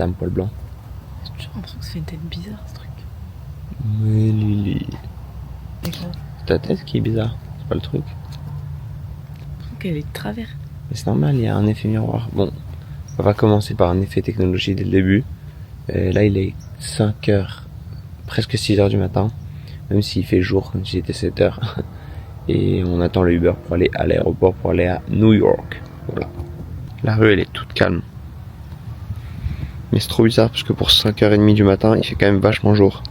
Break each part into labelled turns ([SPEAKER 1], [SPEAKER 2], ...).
[SPEAKER 1] Madame Poil Blanc.
[SPEAKER 2] J'ai toujours l'impression que c'est une tête bizarre ce truc.
[SPEAKER 1] Mais Lily.
[SPEAKER 2] C'est quoi?
[SPEAKER 1] C'est ta tête qui est bizarre, c'est pas le truc.
[SPEAKER 2] Je trouve qu'elle est de travers.
[SPEAKER 1] Mais c'est normal, il y a un effet miroir. Bon, on va commencer par un effet technologie dès le début. Là, il est 5h, presque 6h du matin. Même s'il fait jour, comme si c'était 7h. Et on attend le Uber pour aller à l'aéroport, pour aller à New York. Voilà. La rue, elle est toute calme. Mais c'est trop bizarre parce que pour 5h30 du matin, il fait quand même vachement jour.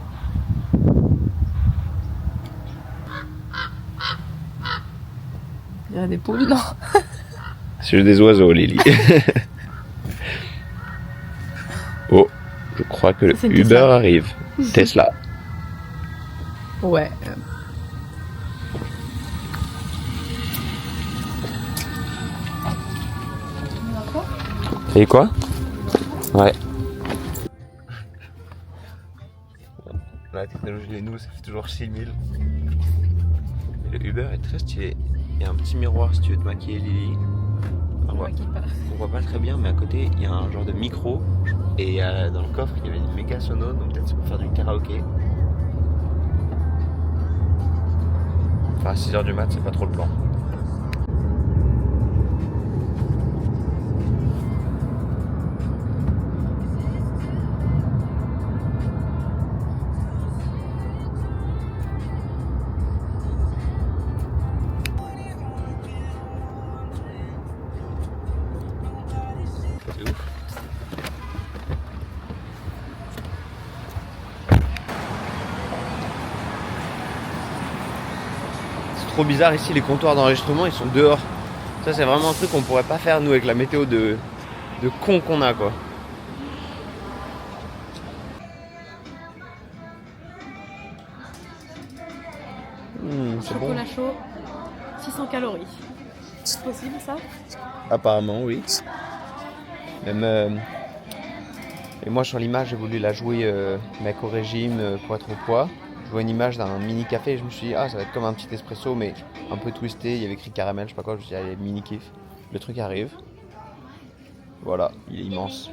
[SPEAKER 2] Il y a des poules, non?
[SPEAKER 1] C'est juste des oiseaux, Lily. Oh, je crois que le
[SPEAKER 2] C'est une
[SPEAKER 1] Uber
[SPEAKER 2] Tesla.
[SPEAKER 1] arrive. Tesla.
[SPEAKER 2] Ouais.
[SPEAKER 1] Et quoi? Ouais. La technologie, les nous, ça fait toujours 6000. Et le Uber est très stylé. Il y a un petit miroir si tu veux te maquiller, Lily. On voit pas très bien, mais à côté, il y a un genre de micro. Et dans le coffre, il y avait une méga sono, donc peut-être c'est pour faire du karaoké. Enfin, à 6h du mat, c'est pas trop le plan. C'est ouf. C'est trop bizarre ici, les comptoirs d'enregistrement ils sont dehors. Ça c'est vraiment un truc qu'on pourrait pas faire nous avec la météo de con qu'on a quoi. C'est bon.
[SPEAKER 2] Chocolat chaud, 600 calories. C'est possible ça?
[SPEAKER 1] Apparemment oui. Même et moi sur l'image j'ai voulu la jouer mec au régime pour être au poids. Je vois une image d'un mini café et je me suis dit ah ça va être comme un petit espresso mais un peu twisté, il y avait écrit caramel, je sais pas quoi, je me suis dit allez mini kiff. Le truc arrive. Voilà, il est immense.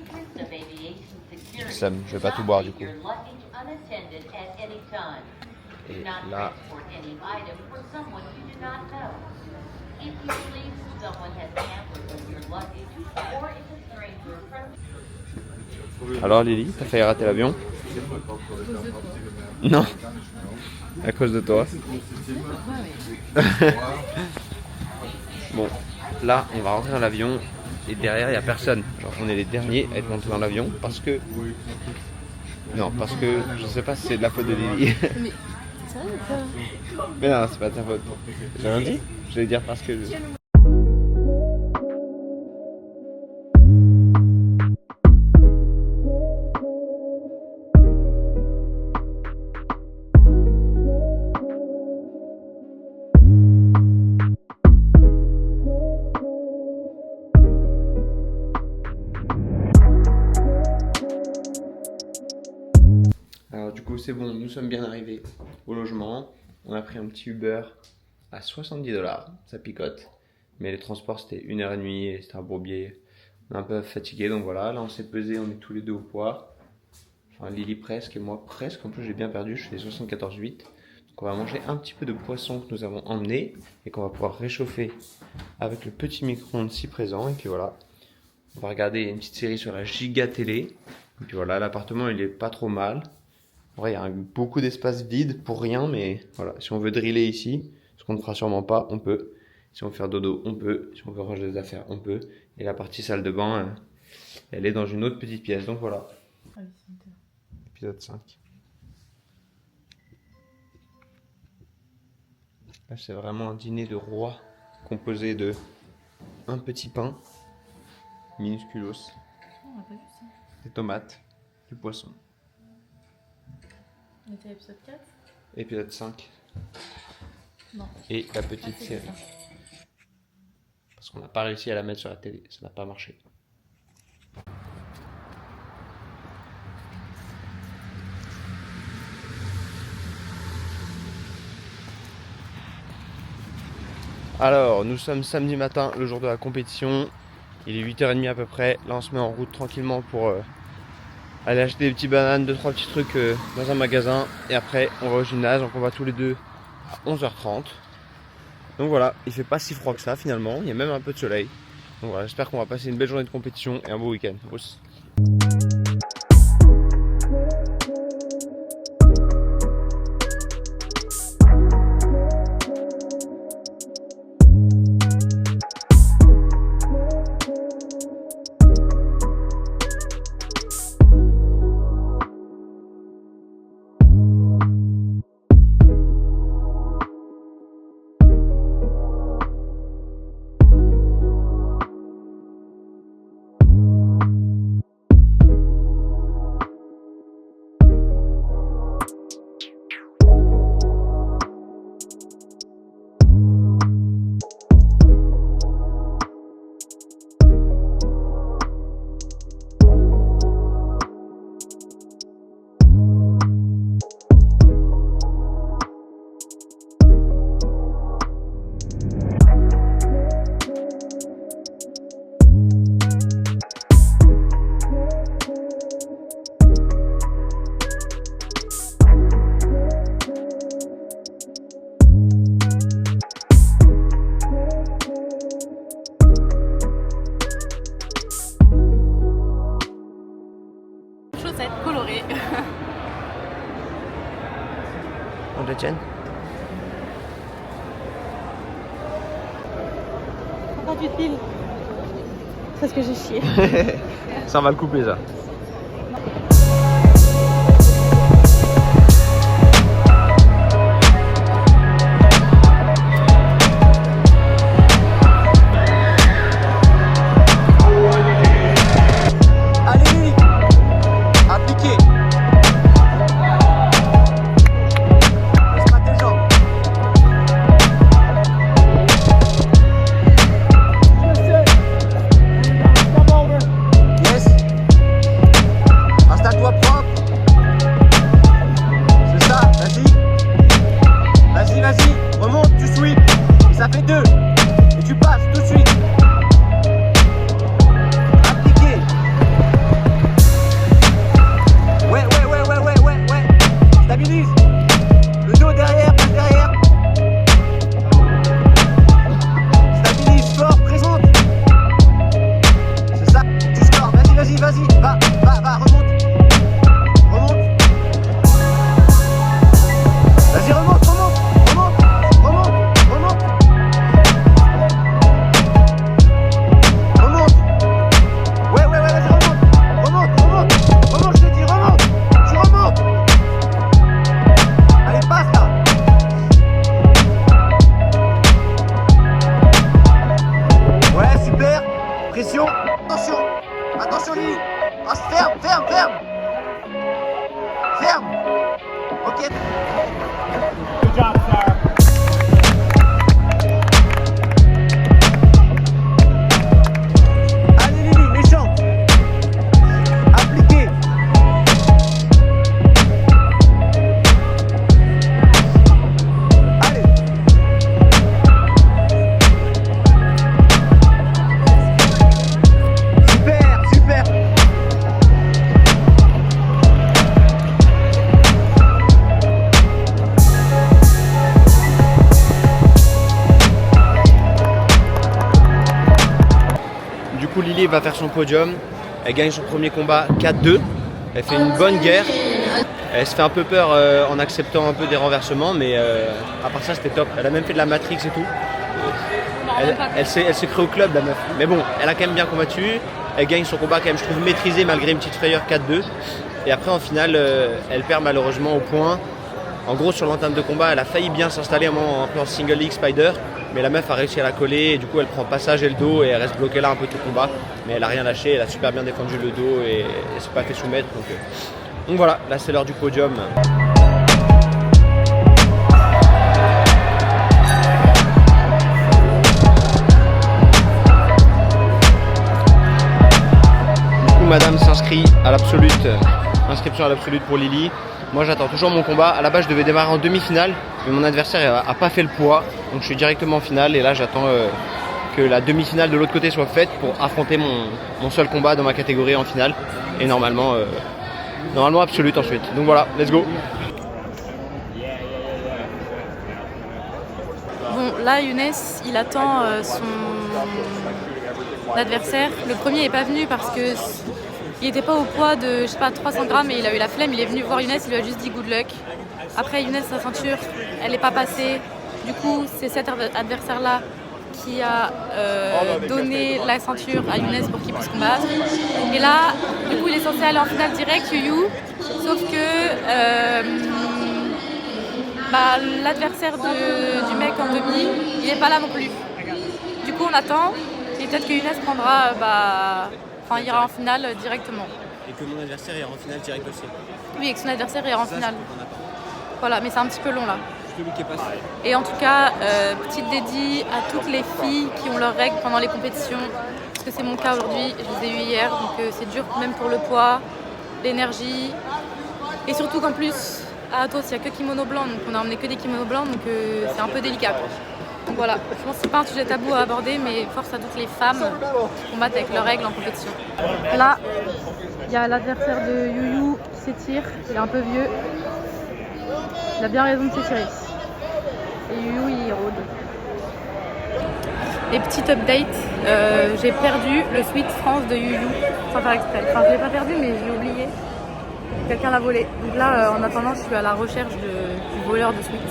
[SPEAKER 1] Ça, je vais pas tout boire du coup. Et là. Alors Lily, t'as failli rater l'avion? Non. À cause de toi. Bon, là on va rentrer dans l'avion et derrière il y a personne. Genre on est les derniers à être montés dans l'avion parce que. Non, parce que je sais pas si c'est de la faute de Lily.
[SPEAKER 2] Mais ça ou pas?
[SPEAKER 1] Mais non, c'est pas de ta faute. J'ai rien dit. Je vais dire parce que. Alors du coup c'est bon, nous sommes bien arrivés au logement. On a pris un petit Uber à 70$, ça picote. Mais les transports c'était 1h30 et c'était un bourbier. On est un peu fatigué donc voilà, là on s'est pesé, on est tous les deux au poids. Enfin Lily presque et moi presque, en plus j'ai bien perdu, je fais 74,8. Donc on va manger un petit peu de poisson que nous avons emmené et qu'on va pouvoir réchauffer avec le petit micro-ondes si présent. Et puis voilà, on va regarder une petite série sur la giga télé. Et puis voilà, l'appartement il est pas trop mal. En vrai, il y a beaucoup d'espace vide pour rien, mais voilà, si on veut driller ici, ce qu'on ne fera sûrement pas, on peut. Si on veut faire dodo, on peut. Si on veut ranger des affaires, on peut. Et la partie salle de bain, elle est dans une autre petite pièce. Donc voilà. Épisode 5. Là, c'est vraiment un dîner de roi composé de un petit pain, minusculos,
[SPEAKER 2] On a pas vu ça.
[SPEAKER 1] des tomates, du poisson.
[SPEAKER 2] On était à l'épisode 4?
[SPEAKER 1] Épisode 5.
[SPEAKER 2] Non.
[SPEAKER 1] Et la petite
[SPEAKER 2] c'est
[SPEAKER 1] série.
[SPEAKER 2] ça.
[SPEAKER 1] Parce qu'on n'a pas réussi à la mettre sur la télé, ça n'a pas marché. Alors, nous sommes samedi matin, le jour de la compétition. Il est 8h30 à peu près. Là, on se met en route tranquillement pour aller acheter des petites bananes, 2-3 petits trucs dans un magasin. Et après, on va au gymnase. Donc on va tous les deux à 11h30. Donc voilà, il fait pas si froid que ça finalement. Il y a même un peu de soleil. Donc voilà, j'espère qu'on va passer une belle journée de compétition et un beau week-end.
[SPEAKER 2] Chaussettes colorées.
[SPEAKER 1] On te tienne.
[SPEAKER 2] Pas du fil. C'est ce que j'ai chié.
[SPEAKER 1] Ça on va le couper ça.
[SPEAKER 3] Attention Lily. Oh, ferme. Ok.
[SPEAKER 4] Good job, Star.
[SPEAKER 3] Allez Lily, méchante. Appliquez. Allez. Super.
[SPEAKER 1] Du coup Lily va faire son podium. Elle gagne son premier combat 4-2. Elle fait une bonne guerre. Elle se fait un peu peur en acceptant un peu des renversements, mais à part ça c'était top. Elle a même fait de la Matrix et tout. Elle s'est créée au club la meuf. Mais bon, elle a quand même bien combattu. Elle gagne son combat quand même, je trouve, maîtrisé malgré une petite frayeur 4-2. Et après en finale, elle perd malheureusement au point. En gros sur l'entame de combat, elle a failli bien s'installer un peu en single leg spider. Mais la meuf a réussi à la coller et du coup elle prend passage et le dos et elle reste bloquée là un peu tout le combat. Mais elle a rien lâché, elle a super bien défendu le dos et elle s'est pas fait soumettre. Donc voilà, là c'est l'heure du podium. Du coup madame s'inscrit à l'absolute, inscription à l'absolute pour Lily. Moi j'attends toujours mon combat. À la base je devais démarrer en demi-finale, mais mon adversaire a pas fait le poids. Donc je suis directement en finale et là j'attends que la demi-finale de l'autre côté soit faite pour affronter mon seul combat dans ma catégorie en finale. Et normalement Normalement absolute ensuite. Donc voilà, let's go.
[SPEAKER 2] Bon, là, Younes, il attend son adversaire. Le premier n'est pas venu parce que il n'était pas au poids de, je sais pas, 300 grammes et il a eu la flemme. Il est venu voir Younes, il lui a juste dit good luck. Après, Younes, sa ceinture, elle n'est pas passée. Du coup, c'est cet adversaire-là qui a donné la ceinture à Younes pour qu'il puisse combattre. Et là, du coup, il est censé aller en finale direct, Yuyu. Sauf que l'adversaire du mec en demi, il n'est pas là non plus. Du coup, on attend. Et peut-être que Younes prendra, ira en finale directement.
[SPEAKER 5] Et que mon adversaire ira en finale direct aussi.
[SPEAKER 2] Oui, et que son adversaire ira en finale. Voilà, mais c'est un petit peu long là.
[SPEAKER 5] Celui qui est passé.
[SPEAKER 2] Et en tout cas, petite dédie à toutes les filles qui ont leurs règles pendant les compétitions. Parce que c'est mon cas aujourd'hui, je les ai eues hier, donc c'est dur même pour le poids, l'énergie. Et surtout qu'en plus, à Athos, il n'y a que kimono blanc, donc on a emmené que des kimonos blancs, donc c'est un peu délicat. Donc voilà, je pense que c'est pas un sujet tabou à aborder, mais force à toutes les femmes qui combattent avec leurs règles en compétition. Là, il y a l'adversaire de Yuyu qui s'étire, il est un peu vieux. Il a bien raison de s'étirer. Et Yuyu, il rôde. Et petite update, j'ai perdu le Sweet France de Yuyu, sans faire exprès. Enfin, je l'ai pas perdu, mais j'ai oublié. Quelqu'un l'a volé. Donc là, en attendant, je suis à la recherche du voleur de Sweet.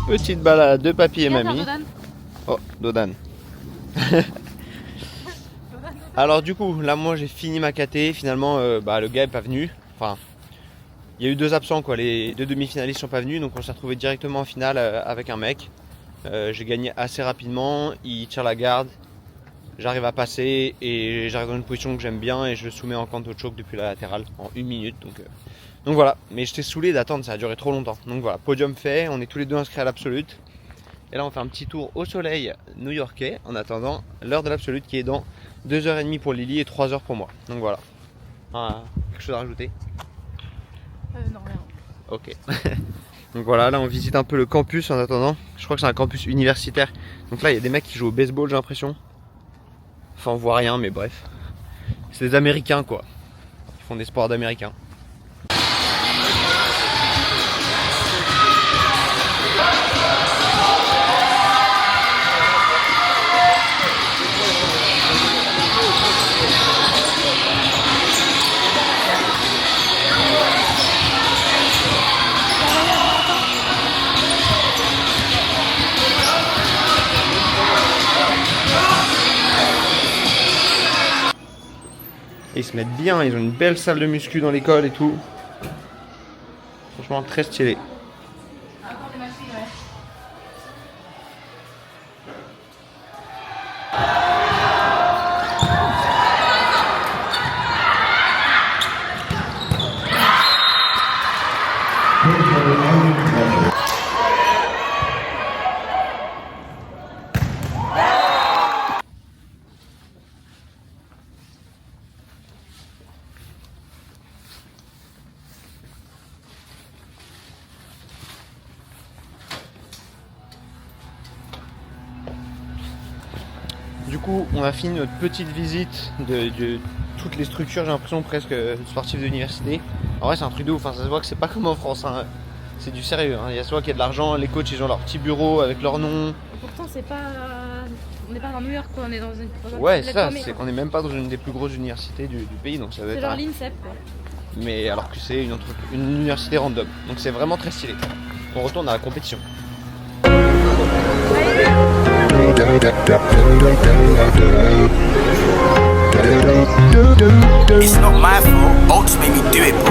[SPEAKER 1] Petite balade de papy et mamie.
[SPEAKER 2] Dodan.
[SPEAKER 1] Oh, Dodan. Alors du coup, là moi j'ai fini ma KT. Finalement, le gars est pas venu. Enfin, il y a eu 2 absents quoi. Les 2 demi-finalistes sont pas venus, donc on s'est retrouvé directement en finale avec un mec. J'ai gagné assez rapidement. Il tire la garde. J'arrive à passer et j'arrive dans une position que j'aime bien et je le soumets en canto choke depuis la latérale en 1 minute. Donc voilà, mais j'étais saoulé d'attendre, ça a duré trop longtemps. Donc voilà, podium fait, on est tous les 2 inscrits à l'absolute. Et là on fait un petit tour au soleil new-yorkais en attendant l'heure de l'absolute qui est dans 2h30 pour Lily et 3h pour moi. Donc voilà. Quelque chose à rajouter?
[SPEAKER 2] Non, rien.
[SPEAKER 1] Ok. Donc voilà, là on visite un peu le campus en attendant. Je crois que c'est un campus universitaire. Donc là il y a des mecs qui jouent au baseball, j'ai l'impression. Enfin on voit rien mais bref. C'est des Américains quoi. Ils font des sports d'Américains. Et ils se mettent bien, ils ont une belle salle de muscu dans l'école et tout. Franchement très stylé. Du coup, on a fini notre petite visite de toutes les structures, j'ai l'impression presque sportives de l'université. En vrai, c'est un truc de ouf, ça se voit que c'est pas comme en France, hein. C'est du sérieux. Hein. Il y a soit qu'il y a de l'argent, les coachs ils ont leur petit bureau avec leur nom.
[SPEAKER 2] Et pourtant, c'est pas. On n'est pas dans New York, quoi. On est dans une.
[SPEAKER 1] Ouais, ça, c'est qu'on est même pas dans une des plus grosses universités du pays, donc ça va
[SPEAKER 2] C'est
[SPEAKER 1] être.
[SPEAKER 2] genre l'INSEP, quoi.
[SPEAKER 1] Mais alors que c'est une université random, donc c'est vraiment très stylé. On retourne à la compétition.
[SPEAKER 6] It's not my fault, Bolts made me do it, bro.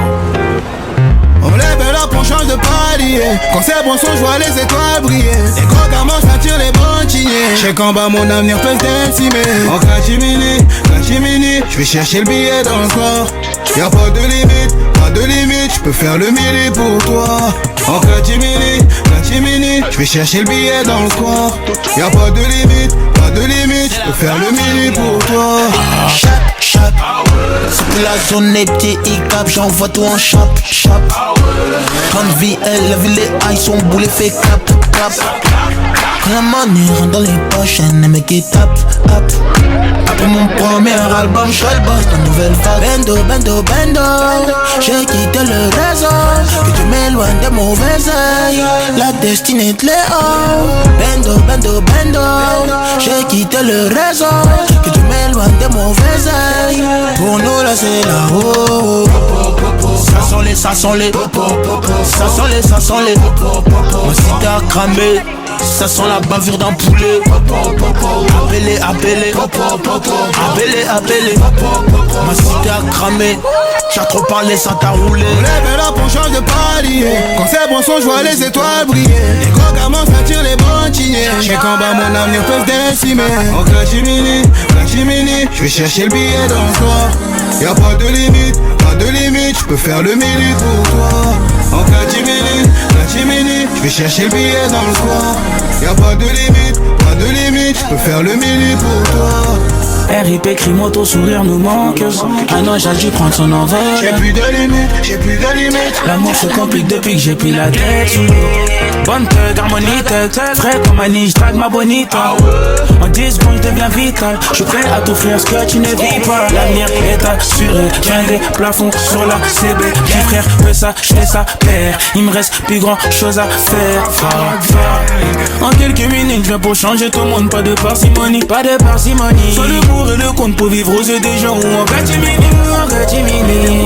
[SPEAKER 7] On lève la on change de paille.
[SPEAKER 6] palier. Quand c'est bon son, je vois les étoiles briller. Les gros gamins s'attirent les banquiniers. Je sais qu'en bas mon avenir peut se décimer. En catimini, je vais chercher le billet dans le corps. Y'a pas de limite, je peux faire le mili pour toi. En catimini, je vais chercher le billet dans le coin. Y'a pas de limite, je peux faire le mili pour toi.
[SPEAKER 7] Shot, c'est la zone des petits hiccups, j'envoie tout en chop. Grande vie, elle a vu les high, son boulet fait cap. Quand la money rentre dans les poches, elle me qui tape. Après mon premier album, je suis le boss de nouvelle vague. Bendo, j'ai quitté le réseau. Que tu m'éloignes des mauvais œils. La destinée de Léo. Bendo, j'ai quitté le réseau. Que tu m'éloignes des mauvais œils. Pour nous là c'est là-haut. Ça sent les. Ma cité a cramé. Ça sent la bavure d'un poulet. Appelez. Ma cité a cramé. Tu as trop parlé, ça t'a roulé.
[SPEAKER 6] Lève la on change de palier. Quand c'est bon son, je vois les étoiles briller. Les gros gamins s'attirent les banquiniers. Je sais qu'en bas mon avenir peut se décimer. En catimini, je vais chercher le billet dans le soir. Y'a pas de limite, je peux faire le mili pour toi. En catimini, je vais chercher le billet dans le coin. Y'a pas de limite, je peux faire le mili pour toi.
[SPEAKER 7] RIP, cri, moto, sourire nous manque. Un an j'ai dû prendre son envol.
[SPEAKER 6] J'ai plus de limite.
[SPEAKER 7] L'amour se complique depuis que j'ai pris la tête sous l'eau. Bonne tête, harmonie tête. Frais comme Annie, je drague ma bonita. En 10 secondes je deviens vital. Je suis prêt à t'offrir ce que tu ne vis pas. L'avenir est assuré. J'ai des plafonds sur la CB. Petit frère veut s'acheter sa paire. Il me reste plus grand chose à faire. En quelques minutes je viens pour changer tout le monde. Pas de parcimonie. Soit le pour et le compte pour vivre aux yeux des gens ou en catimini.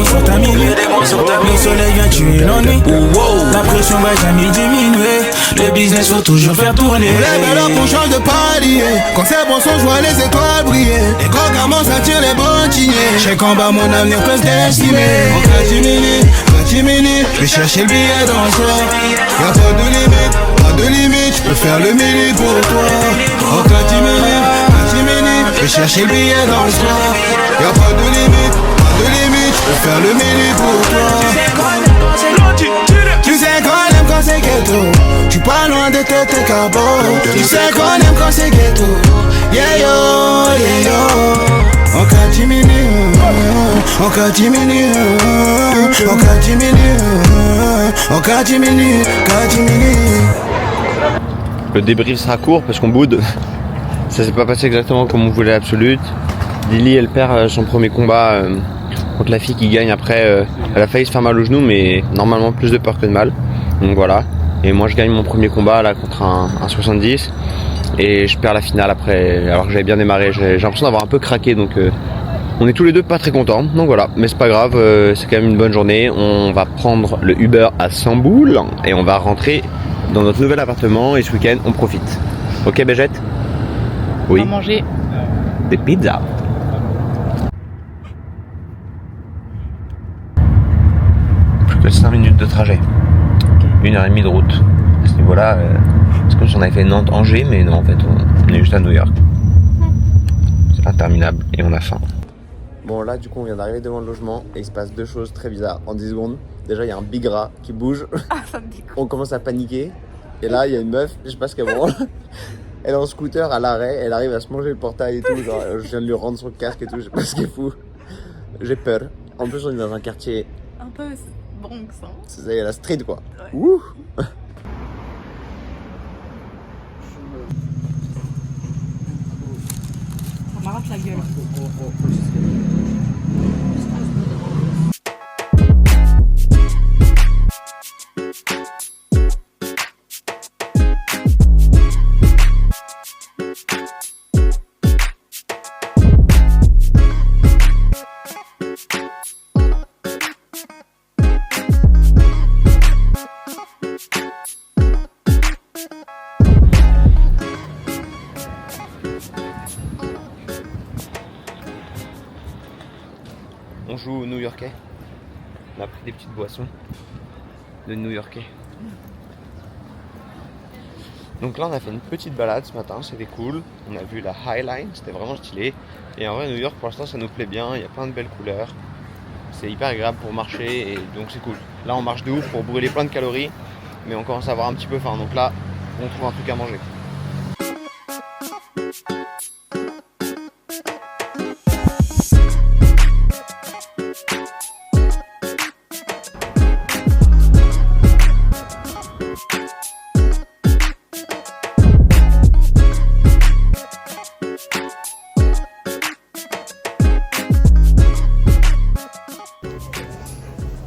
[SPEAKER 7] Sur ta mini, le soleil vient tuer l'ennui. La pression va jamais diminuer. Le business faut toujours faire tourner.
[SPEAKER 6] Lève là on change de palier. Quand c'est bon son, je vois les étoiles briller. Les gros gamins s'attirent les banquiniers. Je sais qu'en bas mon avenir peut se décimer. En catimini, je vais chercher le billet dans le soir. Y'a pas de limite, je peux faire le mili pour toi. En catimini, je vais chercher le billet dans le soir. Y'a pas de limite, je peux faire le mili pour toi. Tu sais qu'on aime quand c'est ghetto. Tu pas loin de tes cabos. Tu sais qu'on aime quand c'est ghetto. Yeah yo. En catimini.
[SPEAKER 1] Le débrief sera court parce qu'on boude. Ça s'est pas passé exactement comme on voulait absolute. Lily elle perd son premier combat contre la fille qui gagne après. Elle a failli se faire mal au genou mais normalement plus de peur que de mal. Donc voilà. Et moi je gagne mon premier combat là contre un 70 et je perds la finale après alors que j'avais bien démarré. J'ai l'impression d'avoir un peu craqué donc on est tous les deux pas très contents. Donc voilà, mais c'est pas grave, c'est quand même une bonne journée. On va prendre le Uber à 100 boules et on va rentrer dans notre nouvel appartement et ce week-end on profite. Ok Bégette? Oui.
[SPEAKER 2] On va manger
[SPEAKER 1] des pizzas. Plus que 5 minutes de trajet. 1h30 de route. À ce niveau-là, c'est comme si on avait fait Nantes-Angers, mais non, en fait, on est juste à New York. C'est interminable et on a faim. Bon, là, du coup, on vient d'arriver devant le logement et il se passe deux choses très bizarres en 10 secondes. Déjà, il y a un big rat qui bouge. On commence à paniquer. Et là, il y a une meuf, je sais pas ce qu'elle branle. Elle est en scooter à l'arrêt, elle arrive à se manger le portail et tout. Genre, je viens de lui rendre son casque et tout, je sais pas ce qui est fou. J'ai peur. En plus, on est dans un quartier.
[SPEAKER 2] un peu Bronx. Hein.
[SPEAKER 1] C'est ça, il y a la street quoi.
[SPEAKER 2] Ouais.
[SPEAKER 1] Ouh.
[SPEAKER 2] On m'arrache la gueule.
[SPEAKER 1] On joue aux New-Yorkais. On a pris des petites boissons de New-Yorkais. Donc là on a fait une petite balade ce matin, c'était cool. On a vu la High Line, c'était vraiment stylé. Et en vrai New York pour l'instant ça nous plaît bien, il y a plein de belles couleurs. C'est hyper agréable pour marcher et donc c'est cool. Là on marche de ouf pour brûler plein de calories, mais on commence à avoir un petit peu faim. Donc là on trouve un truc à manger.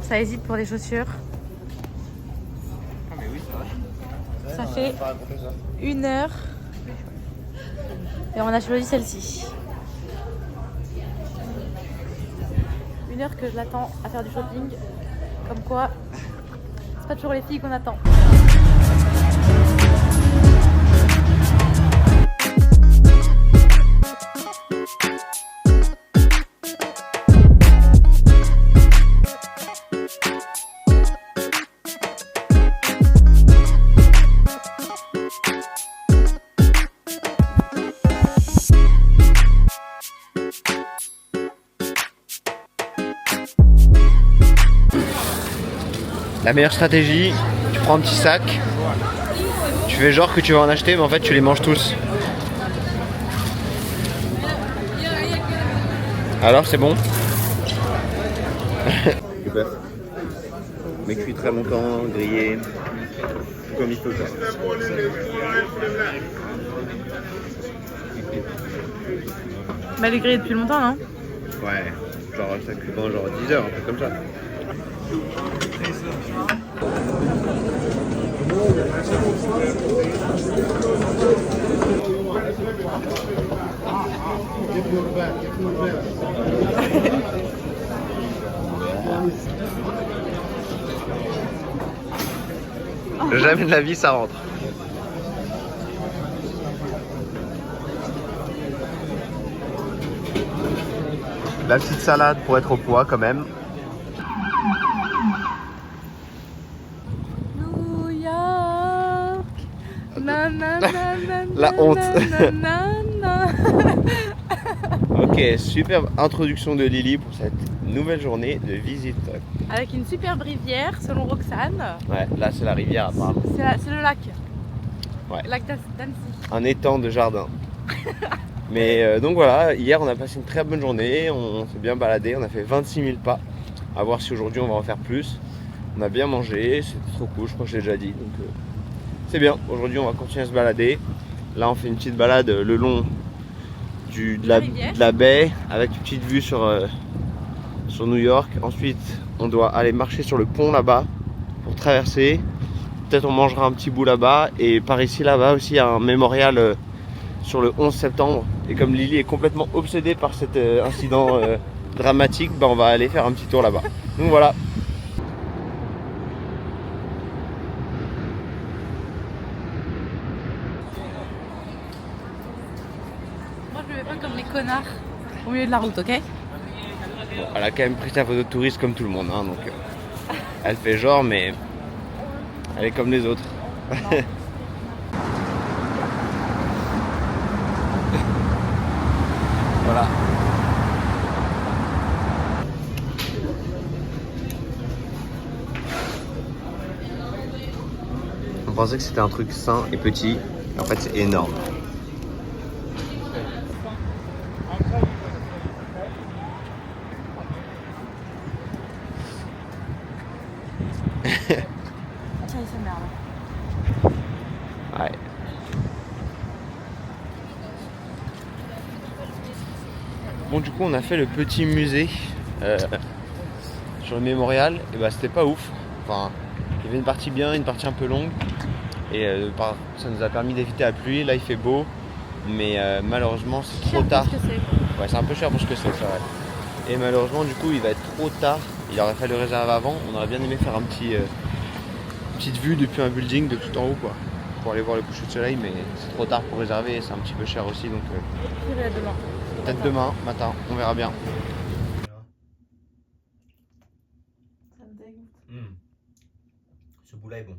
[SPEAKER 2] Ça hésite pour les chaussures.
[SPEAKER 1] Ah mais oui ça va.
[SPEAKER 2] Ça fait 1 heure et on a choisi celle-ci. 1 heure que je l'attends à faire du shopping. Comme quoi, c'est pas toujours les filles qu'on attend.
[SPEAKER 1] La meilleure stratégie, tu prends un petit sac, tu fais genre que tu vas en acheter mais en fait tu les manges tous. Alors c'est bon. Du bœuf. Mais cuit très longtemps, grillé, tout comme il faut faire.
[SPEAKER 2] Bah, elle est grillée depuis longtemps, non?
[SPEAKER 1] Ouais, genre ça cuit pendant genre 10 heures, un peu comme ça. Jamais de la vie ça rentre. La petite salade pour être au poids quand même.
[SPEAKER 2] New York. Na, na, na, na,
[SPEAKER 1] La
[SPEAKER 2] na,
[SPEAKER 1] honte.
[SPEAKER 2] na, na, na.
[SPEAKER 1] Ok, superbe introduction de Lily pour cette nouvelle journée de visite.
[SPEAKER 2] Avec une superbe rivière selon Roxane.
[SPEAKER 1] Ouais, là c'est la rivière apparemment.
[SPEAKER 2] C'est le lac.
[SPEAKER 1] Ouais.
[SPEAKER 2] Le lac d'Annecy.
[SPEAKER 1] Un étang de jardin. Mais donc voilà, hier on a passé une très bonne journée, on s'est bien baladé, on a fait 26 000 pas. À voir si aujourd'hui on va en faire plus. On a bien mangé, c'était trop cool, je crois que je l'ai déjà dit. Donc c'est bien, aujourd'hui on va continuer à se balader. Là on fait une petite balade le long de la baie avec une petite vue sur New York. Ensuite on doit aller marcher sur le pont là-bas pour traverser. Peut-être on mangera un petit bout là-bas. Et par ici là-bas aussi il y a un mémorial sur le 11 septembre. Et comme Lily est complètement obsédée par cet incident dramatique, bah on va aller faire un petit tour là-bas. Donc voilà.
[SPEAKER 2] Moi je ne vais pas comme les connards au milieu de la route, ok?
[SPEAKER 1] Bon, elle a quand même pris sa photo de touriste comme tout le monde, hein, donc elle fait genre, mais elle est comme les autres. Voilà. On pensait que c'était un truc sain et petit, en fait c'est énorme.
[SPEAKER 2] Tiens, il s'emmerde.
[SPEAKER 1] Ouais. Bon, du coup on a fait le petit musée sur le mémorial, et bah c'était pas ouf. Enfin, il y avait une partie bien, une partie un peu longue, et ça nous a permis d'éviter la pluie. Là il fait beau, mais malheureusement c'est trop tard. Ouais, c'est un peu cher pour ce que c'est, vrai. Et malheureusement du coup il va être trop tard. Il aurait fallu réserver avant. On aurait bien aimé faire un petite vue depuis un building de tout en haut, quoi, pour aller voir le coucher de soleil, mais c'est trop tard pour réserver et c'est un petit peu cher aussi, donc
[SPEAKER 2] Demain.
[SPEAKER 1] peut-être demain matin, on verra bien.
[SPEAKER 2] Ça me dégoûte.
[SPEAKER 1] Ce bout là est bon.